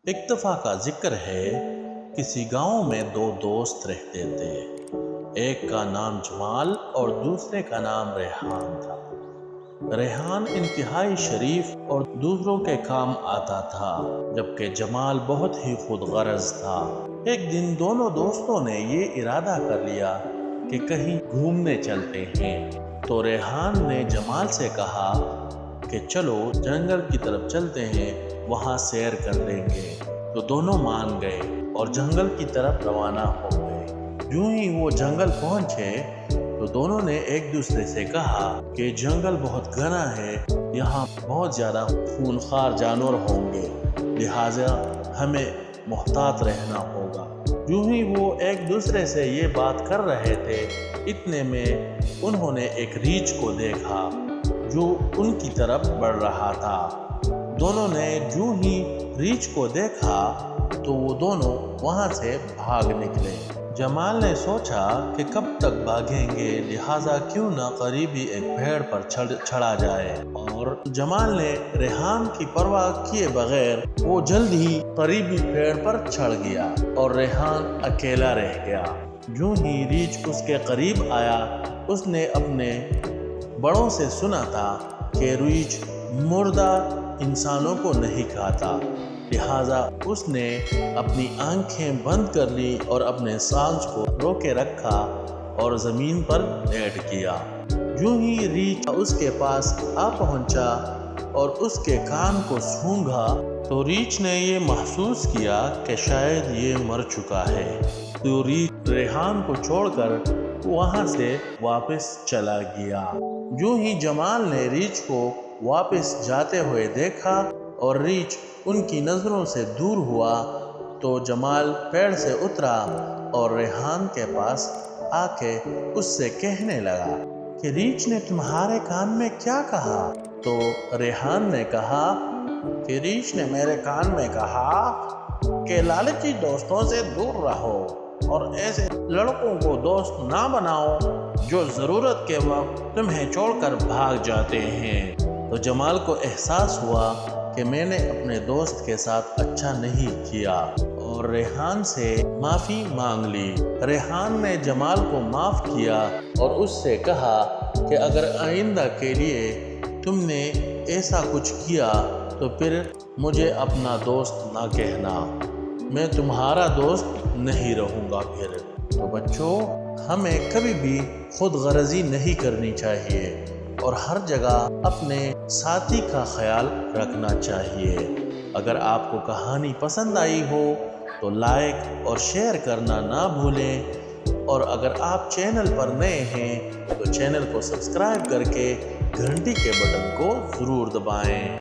एक दफा का जिक्र है। किसी गांव में दो दोस्त रहते थे। एक का नाम जमाल और दूसरे का नाम रेहान था। रेहान इंतहाई शरीफ और दूसरों के काम आता था, जबकि जमाल बहुत ही खुदगर्ज था। एक दिन दोनों दोस्तों ने ये इरादा कर लिया कि कहीं घूमने चलते हैं। तो रेहान ने जमाल से कहा कि चलो जंगल की तरफ चलते हैं, वहाँ सैर कर लेंगे। तो दोनों मान गए और जंगल की तरफ रवाना हो गए। यूं ही वो जंगल पहुंचे तो दोनों ने एक दूसरे से कहा कि जंगल बहुत घना है, यहाँ बहुत ज़्यादा खूंखार जानवर होंगे, लिहाजा हमें मोहतात रहना होगा। यूं ही वो एक दूसरे से ये बात कर रहे थे, इतने में उन्होंने एक रीछ को देखा जो उनकी तरफ बढ़ रहा था। दोनों ने यूं ही रीछ को देखा तो वो दोनों वहां से भाग निकले। जमाल ने सोचा कि कब तक भागेंगे, लिहाजा क्यों ना करीबी एक पेड़ पर चढ़ा जाए। और जमाल ने रेहान की परवाह किए बगैर वो जल्द ही करीबी पेड़ पर चढ़ गया और रेहान अकेला रह गया। यूं ही रीछ उसके करीब आया। उसने अपने बड़ों से सुना था कि रीछ मुर्दा इंसानों को नहीं खाता, लिहाजा उसने अपनी आंखें बंद कर ली और अपने सांस को रोके रखा और ज़मीन पर लेट गया। यूं ही रीछ उसके पास आ पहुंचा और उसके कान को सूंघा तो रीछ ने ये महसूस किया कि शायद ये मर चुका है। तो रीछ रेहान को छोड़कर वहां से वापस चला गया। यूं ही जमाल ने रीछ को वापस जाते हुए देखा और रीछ उनकी नज़रों से दूर हुआ तो जमाल पेड़ से उतरा और रेहान के पास आके उससे कहने लगा कि रीछ ने तुम्हारे कान में क्या कहा। तो रेहान ने कहा कि रीछ ने मेरे कान में कहा कि लालची दोस्तों से दूर रहो और ऐसे लड़कों को दोस्त ना बनाओ जो ज़रूरत के वक्त तुम्हें छोड़कर भाग जाते हैं। तो जमाल को एहसास हुआ कि मैंने अपने दोस्त के साथ अच्छा नहीं किया और रेहान से माफ़ी मांग ली। रेहान ने जमाल को माफ़ किया और उससे कहा कि अगर आइंदा के लिए तुमने ऐसा कुछ किया तो फिर मुझे अपना दोस्त ना कहना, मैं तुम्हारा दोस्त नहीं रहूँगा फिर। तो बच्चों, हमें कभी भी खुद गर्जी नहीं करनी चाहिए और हर जगह अपने साथी का ख्याल रखना चाहिए। अगर आपको कहानी पसंद आई हो तो लाइक और शेयर करना ना भूलें और अगर आप चैनल पर नए हैं तो चैनल को सब्सक्राइब करके घंटी के बटन को ज़रूर दबाएं।